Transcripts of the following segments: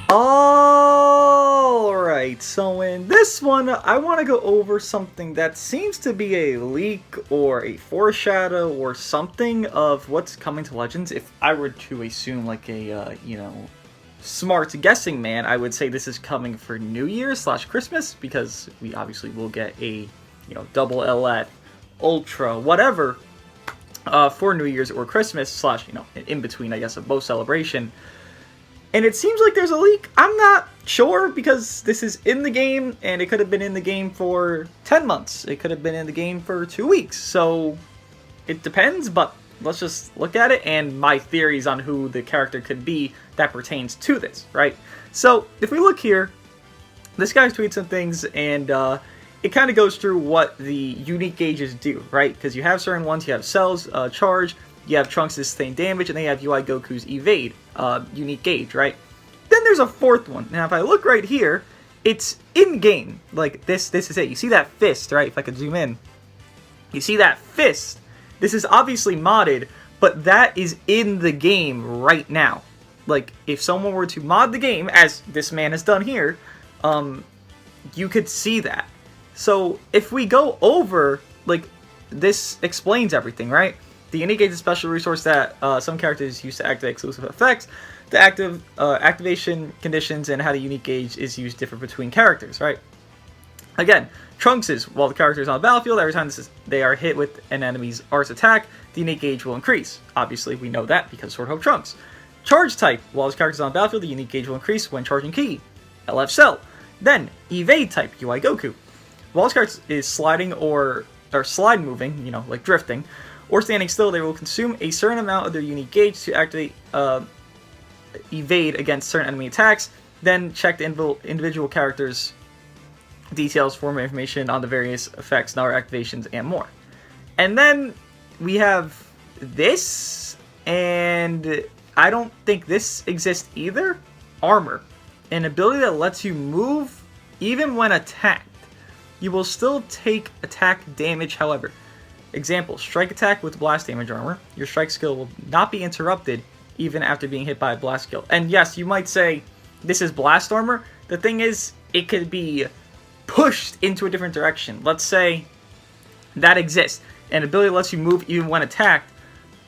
Alright, so in this one, I want to go over something that seems to be a leak or a foreshadow or something of what's coming to Legends. If I were to assume like a, smart guessing man, I would say this is coming for New Year's / Christmas, because we obviously will get a, double LF, Ultra, whatever, for New Year's or Christmas / in between, I guess, of both celebration. And it seems like there's a leak. I'm not sure, because this is in the game, and it could have been in the game for 10 months. It could have been in the game for 2 weeks. So it depends, but let's just look at it and my theories on who the character could be that pertains to this, right? So if we look here, this guy tweets some things, and it kind of goes through what the unique gauges do, right? Because you have certain ones, you have Cell's Charge, you have Trunks' Sustained Damage, and then you have UI Goku's Evade, unique gauge, right? Then there's a fourth one. Now, if I look right here, it's in-game. Like, this is it. You see that fist, right? If I could zoom in. You see that fist? This is obviously modded, but that is in the game right now. Like, if someone were to mod the game, as this man has done here, you could see that. So, if we go over, like, this explains everything, right? The unique gauge is a special resource that some characters use to activate exclusive effects. The activation conditions and how the unique gauge is used differ between characters, right? Again, Trunks is, while the character is on the battlefield, every time they are hit with an enemy's arts attack, the unique gauge will increase. Obviously, we know that because Sword Hope Trunks. Charge type, while his character is on the battlefield, the unique gauge will increase when charging Ki. LF Cell. Then, Evade type, UI Goku. While his character is sliding or slide moving, like drifting, or standing still, they will consume a certain amount of their unique gauge to activate evade against certain enemy attacks. Then check the individual characters' details for more information on the various effects, power activations, and more. And then we have this, and I don't think this exists either. Armor. An ability that lets you move even when attacked. You will still take attack damage, however. Example, strike attack with blast damage armor. Your strike skill will not be interrupted even after being hit by a blast skill. And yes, you might say, this is blast armor. The thing is, it could be pushed into a different direction. Let's say that exists. An ability lets you move even when attacked.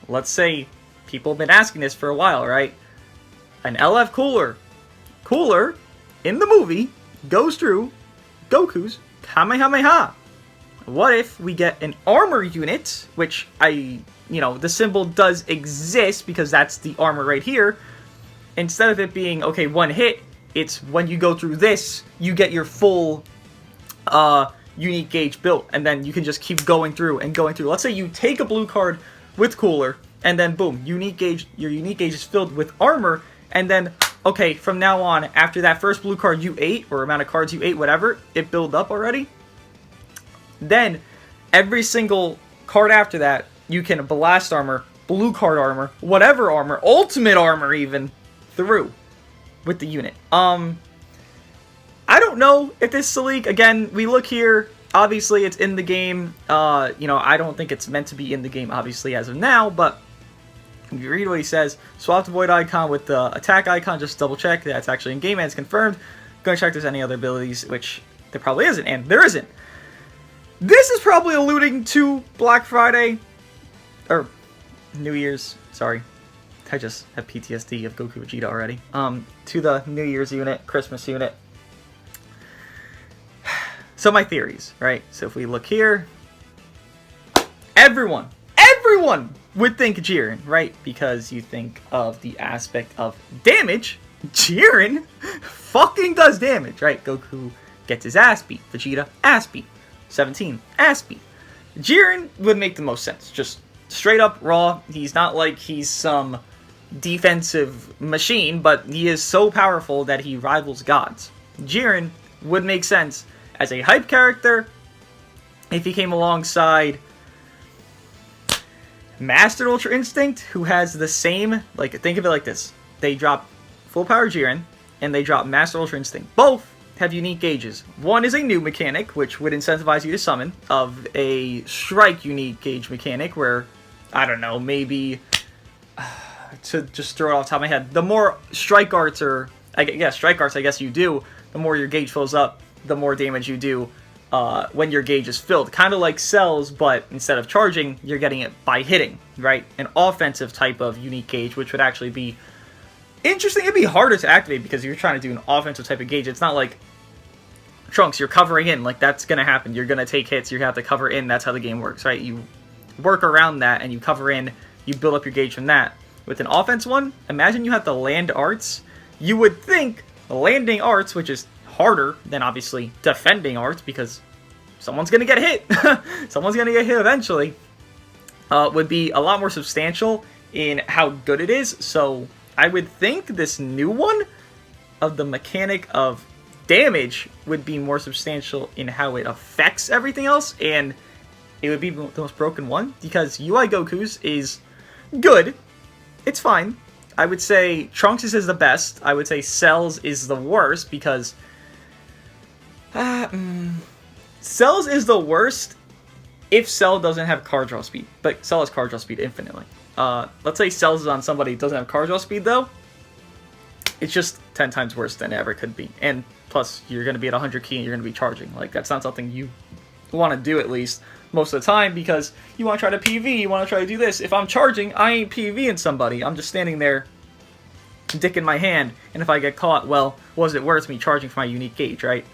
Let's say people have been asking this for a while, right? An LF Cooler in the movie goes through Goku's Kamehameha. What if we get an armor unit, which the symbol does exist because that's the armor right here. Instead of it being, okay, one hit, it's when you go through this, you get your full unique gauge built, and then you can just keep going through and going through. Let's say you take a blue card with Cooler, and then boom, your unique gauge is filled with armor, and then, okay, from now on, after that first blue card you ate, or amount of cards you ate, whatever, it built up already. Then, every single card after that, you can blast armor, blue card armor, whatever armor, ultimate armor even, through with the unit. I don't know if this is a leak. Again, we look here, obviously it's in the game. I don't think it's meant to be in the game, obviously, as of now, but if you read what he says, swap the void icon with the attack icon, just double check that's actually in game and it's confirmed. Go and check if there's any other abilities, which there probably isn't, and there isn't. This is probably alluding to Black Friday, or New Year's, sorry. I just have PTSD of Goku Vegeta already. To the New Year's unit, Christmas unit. So my theories, right? So if we look here, everyone would think Jiren, right? Because you think of the aspect of damage. Jiren fucking does damage, right? Goku gets his ass beat. Vegeta, ass beat. 17, ass beat. Jiren would make the most sense. Just straight up raw. He's not like he's some defensive machine, but he is so powerful that he rivals gods. Jiren would make sense as a hype character if he came alongside Master Ultra Instinct, who has the same, like, think of it like this. They drop Full Power Jiren, and they drop Master Ultra Instinct. Both have unique gauges. One is a new mechanic, which would incentivize you to summon, of a strike unique gauge mechanic, where, I don't know, maybe to just throw it off the top of my head, the more strike arts strike arts, I guess you do, the more your gauge fills up, the more damage you do when your gauge is filled. Kind of like cells, but instead of charging, you're getting it by hitting, right? An offensive type of unique gauge, which would actually be interesting. It'd be harder to activate because you're trying to do an offensive type of gauge. It's not like Trunks, you're covering in. Like, that's going to happen. You're going to take hits. You have to cover in. That's how the game works, right? You work around that and you cover in. You build up your gauge from that. With an offense one, imagine you have to land arts. You would think landing arts, which is harder than obviously defending arts because someone's going to get hit. Someone's going to get hit eventually. Would be a lot more substantial in how good it is. So I would think this new one of the mechanic of damage would be more substantial in how it affects everything else. And it would be the most broken one because UI Goku's is good. It's fine. I would say Trunks' is the best. I would say Cell's is the worst because Cell's is the worst if Cell doesn't have card draw speed. But Cell has card draw speed infinitely. Let's say Cell's is on somebody who doesn't have card draw speed though. It's just 10 times worse than it ever could be. And plus, you're going to be at 100 key and you're going to be charging. Like, that's not something you want to do at least most of the time because you want to try to PV, you want to try to do this. If I'm charging, I ain't PVing somebody. I'm just standing there, dick in my hand, and if I get caught, well, was it worth me charging for my unique gauge, right?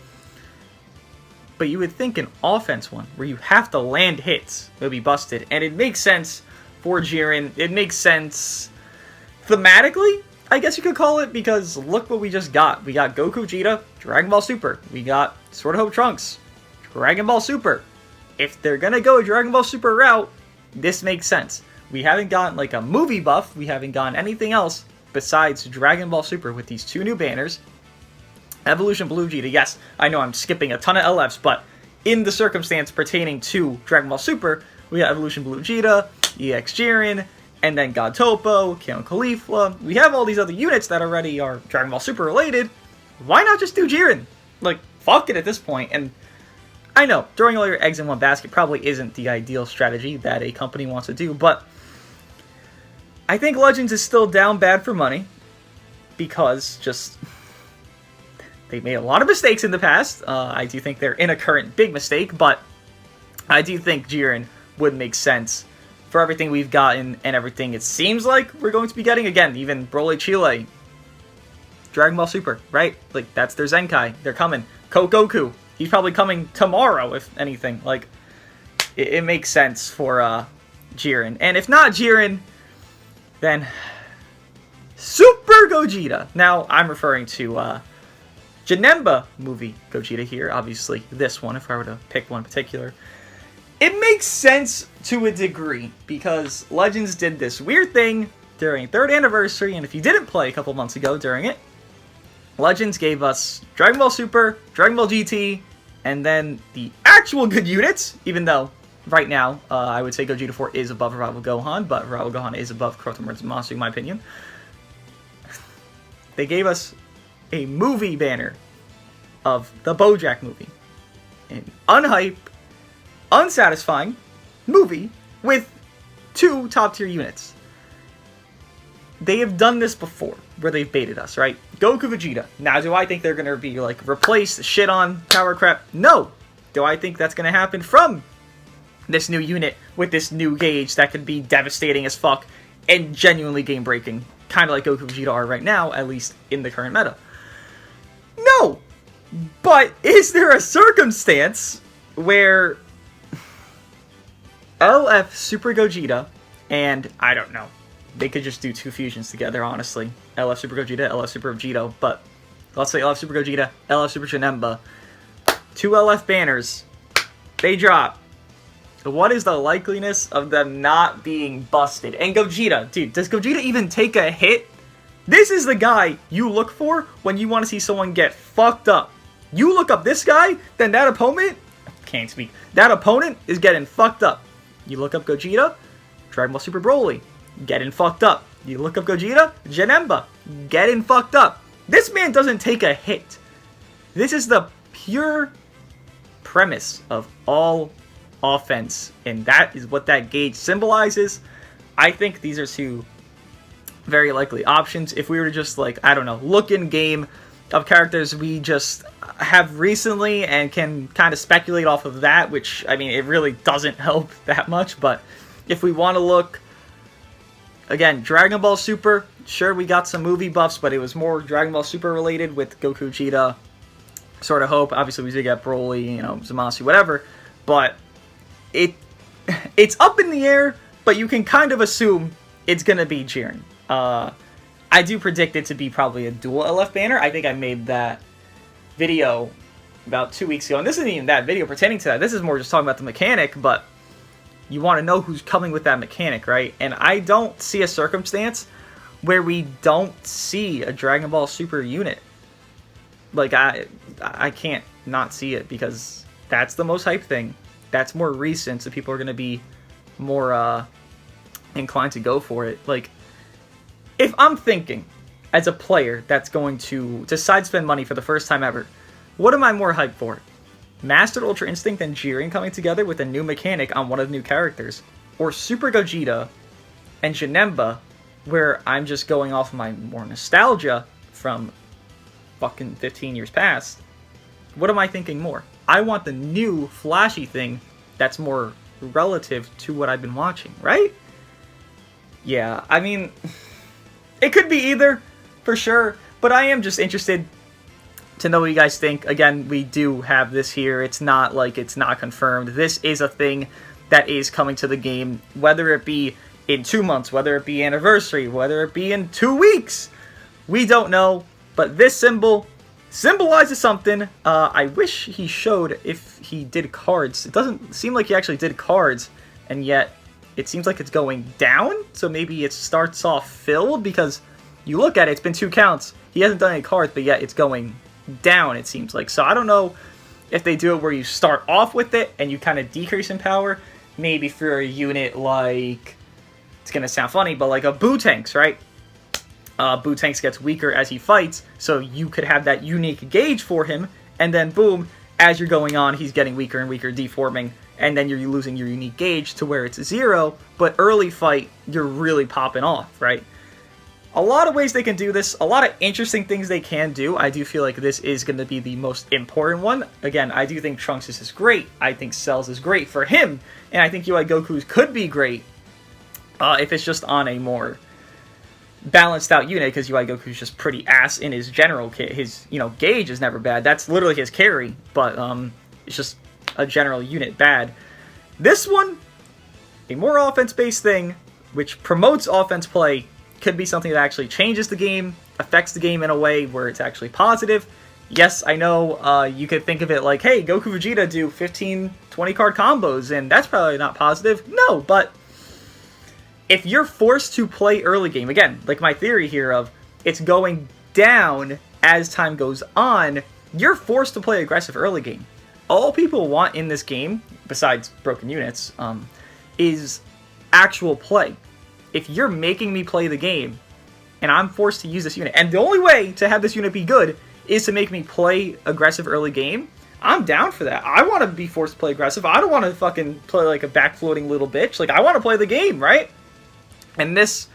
But you would think an offense one, where you have to land hits, would be busted, and it makes sense for Jiren. It makes sense thematically, I guess you could call it, because look what we just got. We got Goku Gogeta, Dragon Ball Super. We got Sword of Hope Trunks, Dragon Ball Super. If they're gonna go a Dragon Ball Super route, this makes sense. We haven't gotten like a movie buff, we haven't gotten anything else besides Dragon Ball Super with these two new banners. Evolution Blue Gogeta, yes, I know I'm skipping a ton of LFs, but in the circumstance pertaining to Dragon Ball Super, we got Evolution Blue Gogeta, EX Jiren, and then God Topo, Kaon Caulifla. We have all these other units that already are Dragon Ball Super related. Why not just do Jiren? Like, fuck it at this point. And I know, throwing all your eggs in one basket probably isn't the ideal strategy that a company wants to do, but I think Legends is still down bad for money because just they made a lot of mistakes in the past. I do think they're in a current big mistake, but I do think Jiren would make sense for everything we've gotten and everything it seems like we're going to be getting. Again, even Broly Chile, Dragon Ball Super, right? Like, that's their Zenkai. They're coming. Goku. He's probably coming tomorrow, if anything. Like, it makes sense for Jiren. And if not Jiren, then Super Gogeta. Now, I'm referring to Janemba movie Gogeta here. Obviously, this one, if I were to pick one in particular. It makes sense to a degree, because Legends did this weird thing during 3rd anniversary, and if you didn't play a couple months ago during it, Legends gave us Dragon Ball Super, Dragon Ball GT, and then the actual good units, even though right now I would say Gogeta 4 is above Revival Gohan, but Revival Gohan is above Krotomer's Monster in my opinion. They gave us a movie banner of the BoJack movie. An unhype, unsatisfying movie with 2 top-tier units. They have done this before, where they've baited us, right? Goku Vegeta. Now, do I think they're going to be, like, replaced, shit on, power crap? No! Do I think that's going to happen from this new unit with this new gauge that could be devastating as fuck and genuinely game-breaking? Kind of like Goku Vegeta are right now, at least in the current meta. No! But is there a circumstance where LF Super Gogeta and, I don't know, they could just do 2 fusions together, honestly. LF Super Gogeta, LF Super Vegito, but let's say LF Super Gogeta, LF Super Janemba. 2 LF banners. They drop. What is the likeliness of them not being busted? And Gogeta, dude, does Gogeta even take a hit? This is the guy you look for when you want to see someone get fucked up. You look up this guy, then that opponent, can't speak, that opponent is getting fucked up. You look up Gogeta, Dragon Ball Super Broly, getting fucked up. You look up Gogeta, Janemba, getting fucked up. This man doesn't take a hit. This is the pure premise of all offense, and that is what that gauge symbolizes. I think these are 2 very likely options. If we were to just, like, I don't know, look in game of characters we just have recently and can kind of speculate off of that, which, I mean, it really doesn't help that much, but if we want to look, again, Dragon Ball Super, sure, we got some movie buffs, but it was more Dragon Ball Super related with Goku, Vegeta, sort of Hope. Obviously, we did get Broly, you know, Zamasu, whatever, but it's up in the air, but you can kind of assume it's going to be Jiren. I do predict it to be probably a dual LF banner. I think I made that video about 2 weeks ago, and this isn't even that video pertaining to that. This is more just talking about the mechanic, but you want to know who's coming with that mechanic, right? And I don't see a circumstance where we don't see a Dragon Ball Super unit. Like, I can't not see it, because that's the most hype thing. That's more recent, so people are going to be more inclined to go for it. Like, if I'm thinking, as a player that's going to side spend money for the first time ever, what am I more hyped for? Mastered Ultra Instinct and Jiren coming together with a new mechanic on one of the new characters? Or Super Gogeta and Janemba, where I'm just going off of my more nostalgia from fucking 15 years past? What am I thinking more? I want the new flashy thing that's more relative to what I've been watching, right? Yeah, I mean, it could be either, for sure, but I am just interested to know what you guys think. Again, we do have this here. It's not like it's not confirmed. This is a thing that is coming to the game, whether it be in 2 months, whether it be anniversary, whether it be in 2 weeks. We don't know, but this symbol symbolizes something. I wish he showed if he did cards. It doesn't seem like he actually did cards, and yet it seems like it's going down, so maybe it starts off filled, because you look at it, it's been 2 counts. He hasn't done any cards, but yet it's going down, it seems like. So I don't know if they do it where you start off with it and you kind of decrease in power. Maybe for a unit like, it's going to sound funny, but like a Boo-Tanks, right? Boo-Tanks gets weaker as he fights, so you could have that unique gauge for him, and then boom, as you're going on, he's getting weaker and weaker, deforming, and then you're losing your unique gauge to where it's 0, but early fight, you're really popping off, right? A lot of ways they can do this, a lot of interesting things they can do. I do feel like this is going to be the most important one. Again, I do think Trunks is great. I think Cell's is great for him, and I think UI Goku's could be great if it's just on a more balanced out unit, because UI Goku's just pretty ass in his general kit. His, you know, gauge is never bad. That's literally his carry, but it's just a general unit bad. This one, a more offense-based thing, which promotes offense play, could be something that actually changes the game, affects the game in a way where it's actually positive. Yes, I know you could think of it like, hey, Goku Vegeta do 15, 20 card combos, and that's probably not positive. No, but if you're forced to play early game, again, like my theory here of it's going down as time goes on, you're forced to play aggressive early game. All people want in this game, besides broken units, is actual play. If you're making me play the game, and I'm forced to use this unit, and the only way to have this unit be good is to make me play aggressive early game, I'm down for that. I want to be forced to play aggressive. I don't want to fucking play like a back-floating little bitch. Like, I want to play the game, right? And this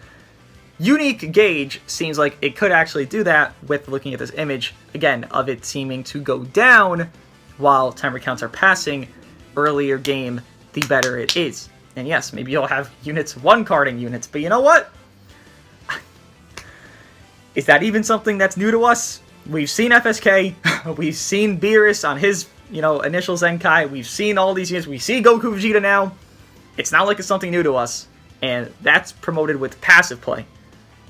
unique gauge seems like it could actually do that with looking at this image, again, of it seeming to go down while timer counts are passing. Earlier game, the better it is. And yes, maybe you'll have units, one-carding units, but you know what? Is that even something that's new to us? We've seen FSK, we've seen Beerus on his, you know, initial Zenkai, we've seen all these units, we see Goku Vegeta now. It's not like it's something new to us, and that's promoted with passive play.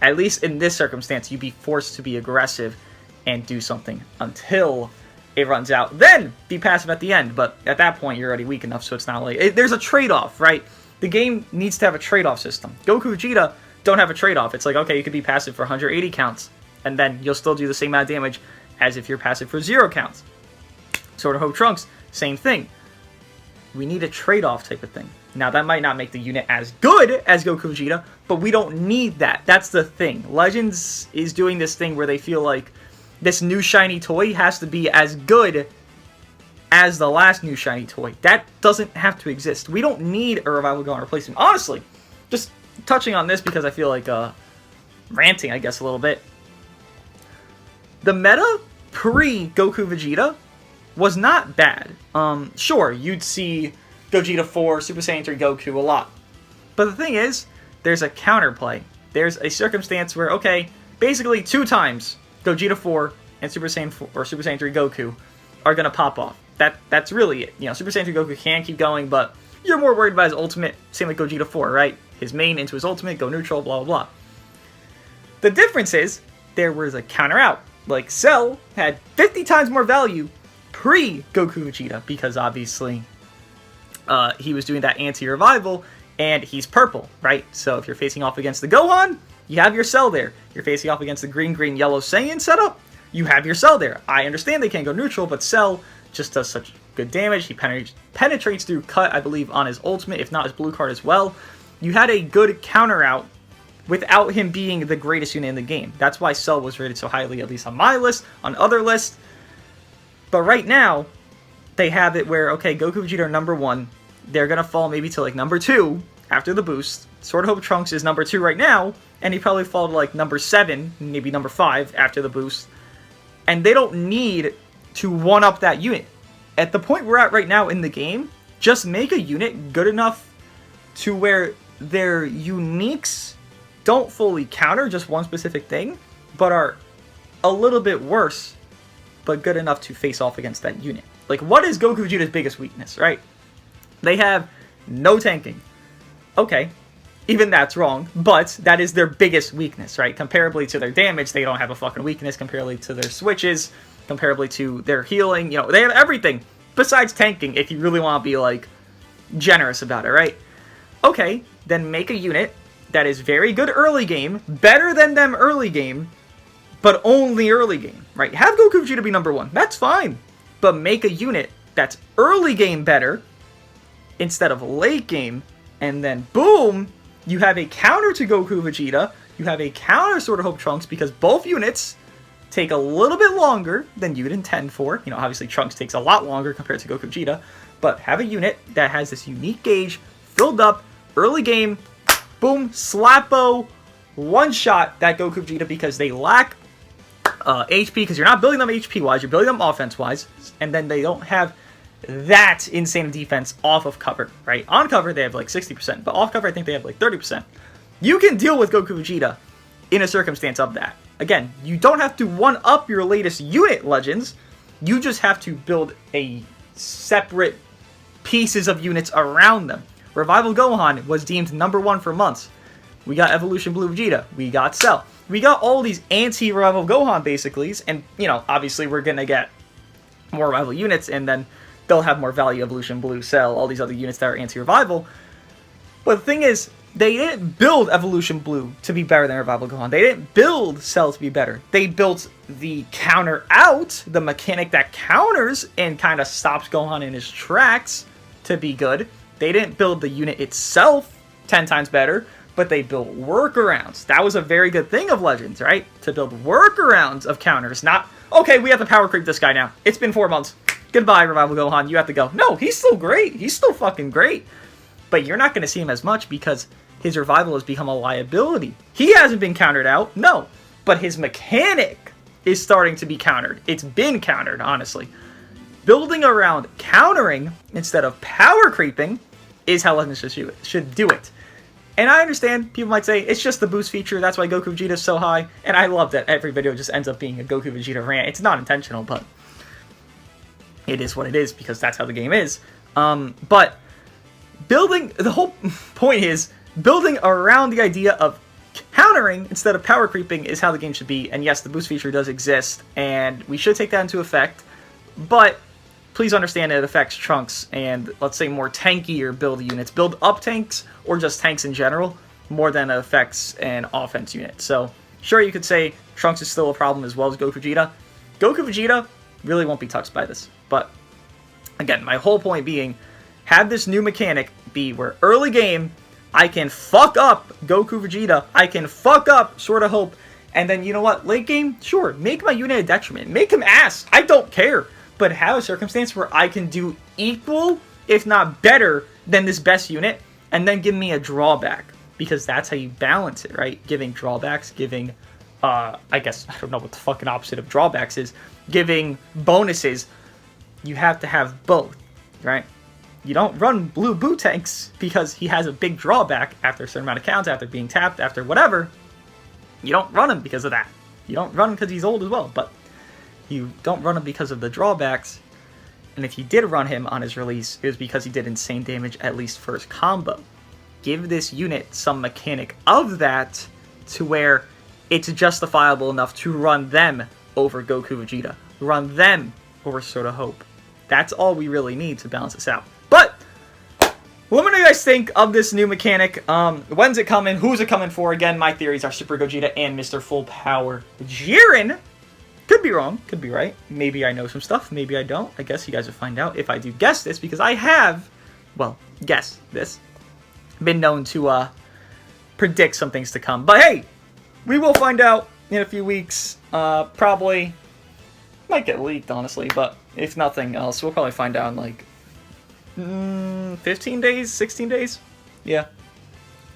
At least in this circumstance, you'd be forced to be aggressive and do something until it runs out. Then be passive at the end, but at that point you're already weak enough, so it's not like there's a trade-off, right? The game needs to have a trade-off system. Goku Vegeta don't have a trade-off. It's like, okay, you could be passive for 180 counts, and then you'll still do the same amount of damage as if you're passive for 0 counts. Sword of Hope Trunks, same thing. We need a trade-off type of thing. Now, that might not make the unit as good as Goku Vegeta, but we don't need that. That's the thing. Legends is doing this thing where they feel like this new shiny toy has to be as good as the last new shiny toy. That doesn't have to exist. We don't need a Revival Gun replacement. Honestly, just touching on this because I feel like ranting, I guess, a little bit. The meta pre-Goku Vegeta was not bad. Sure, you'd see Gogeta 4, Super Saiyan 3 Goku a lot. But the thing is, there's a counterplay. There's a circumstance where, okay, basically 2 times Gogeta 4 and Super Saiyan 4, or Super Saiyan 3 Goku are going to pop off. That's really it. You know, Super Saiyan 3 Goku can keep going, but you're more worried about his ultimate, same like Gogeta 4, right? His main into his ultimate, go neutral, blah, blah, blah. The difference is, there was a counter out. Like, Cell had 50 times more value pre-Goku Vegeta, because obviously he was doing that anti-revival, and he's purple, right? So if you're facing off against the Gohan, you have your Cell there. You're facing off against the green, yellow Saiyan setup, you have your Cell there. I understand they can't go neutral, but Cell just does such good damage. He penetrates through cut, I believe, on his ultimate, if not his blue card as well. You had a good counter out without him being the greatest unit in the game. That's why Cell was rated so highly, at least on my list, on other lists. But right now, they have it where, okay, Goku Vegeta are number 1. They're going to fall maybe to like number 2 after the boost. Sword of Hope Trunks is number 2 right now, and he probably fall to like number 7, maybe number 5 after the boost. And they don't need to one-up that unit. At the point we're at right now in the game, just make a unit good enough to where their uniques don't fully counter just one specific thing, but are a little bit worse, but good enough to face off against that unit. Like, what is Goku Vegeta's biggest weakness, right? They have no tanking. Okay, even that's wrong, but that is their biggest weakness, right? Comparably to their damage, they don't have a fucking weakness. Comparably to their switches, comparably to their healing, you know, they have everything besides tanking if you really want to be, like, generous about it, right? Okay, then make a unit that is very good early game, better than them early game, but only early game, right? Have Goku Vegeta be number 1, that's fine, but make a unit that's early game better instead of late game, and then boom, you have a counter to Goku Vegeta, you have a counter Sword of Hope Trunks, because both units take a little bit longer than you'd intend for. You know, obviously Trunks takes a lot longer compared to Goku Vegeta, but have a unit that has this unique gauge, filled up, early game, boom, slappo, one-shot that Goku Vegeta, because they lack HP, because you're not building them HP-wise, you're building them offense-wise, and then they don't have that insane defense off of cover, right? On cover, they have like 60%, but off cover, I think they have like 30%. You can deal with Goku Vegeta in a circumstance of that. Again, you don't have to one-up your latest unit, Legends. You just have to build a separate pieces of units around them. Revival Gohan was deemed number 1 for months. We got Evolution Blue Vegeta. We got Cell. We got all these anti-Revival Gohan, basically, and, you know, obviously we're going to get more Revival units, and then they'll have more value, Evolution Blue, Cell, all these other units that are anti-Revival. But the thing is, they didn't build Evolution Blue to be better than Revival Gohan. They didn't build Cell to be better. They built the counter out, the mechanic that counters and kind of stops Gohan in his tracks to be good. They didn't build the unit itself 10 times better, but they built workarounds. That was a very good thing of Legends, right? To build workarounds of counters, not, okay, we have to power creep this guy now. It's been 4 months. Goodbye, Revival Gohan. You have to go. No, he's still great. He's still fucking great. But you're not going to see him as much because his revival has become a liability. He hasn't been countered out, no. But his mechanic is starting to be countered. It's been countered, honestly. Building around countering instead of power creeping is how Legends should do it. And I understand, people might say, it's just the boost feature, that's why Goku Vegeta is so high. And I love that every video just ends up being a Goku Vegeta rant. It's not intentional, but it is what it is because that's how the game is. But the whole point is, building around the idea of countering instead of power creeping is how the game should be. And yes, the boost feature does exist, and we should take that into effect. But please understand it affects Trunks and, let's say, more tankier build units. Build up tanks, or just tanks in general, more than it affects an offense unit. So, sure, you could say Trunks is still a problem as well as Goku Vegeta. Goku Vegeta really won't be touched by this. But, again, my whole point being, have this new mechanic be where early game, I can fuck up Goku Vegeta, I can fuck up Sword of Hope, and then, you know what, late game, sure, make my unit a detriment. Make him ass. I don't care. But have a circumstance where I can do equal, if not better, than this best unit, and then give me a drawback. because that's how you balance it, right? Giving drawbacks, giving, I guess, I don't know what the fucking opposite of drawbacks is, giving bonuses. You have to have both, right? You don't run blue Boo tanks because he has a big drawback after a certain amount of counts, after being tapped, after whatever. You don't run him because of that. You don't run him because he's old as well, but you don't run him because of the drawbacks. And if you did run him on his release, it was because he did insane damage at least first combo. Give this unit some mechanic of that to where it's justifiable enough to run them over Goku Vegeta. Run them over Soda Hope. That's all we really need to balance this out. But let me know what you guys think of this new mechanic. When's it coming? Who's it coming for? Again, my theories are Super Gogeta and Mr. Full Power Jiren. Could be wrong. Could be right. Maybe I know some stuff. Maybe I don't. I guess you guys will find out if I do guess this, because I have, well, guess this. Been known to predict some things to come. But hey, we will find out in a few weeks. Probably might get leaked, honestly, but if nothing else, we'll probably find out in like 15 days, 16 days. Yeah.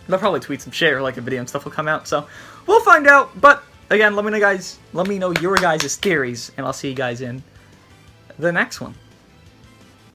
They'll probably tweet some shit or like a video and stuff will come out. So we'll find out. But again, let me know your guys' theories, and I'll see you guys in the next one.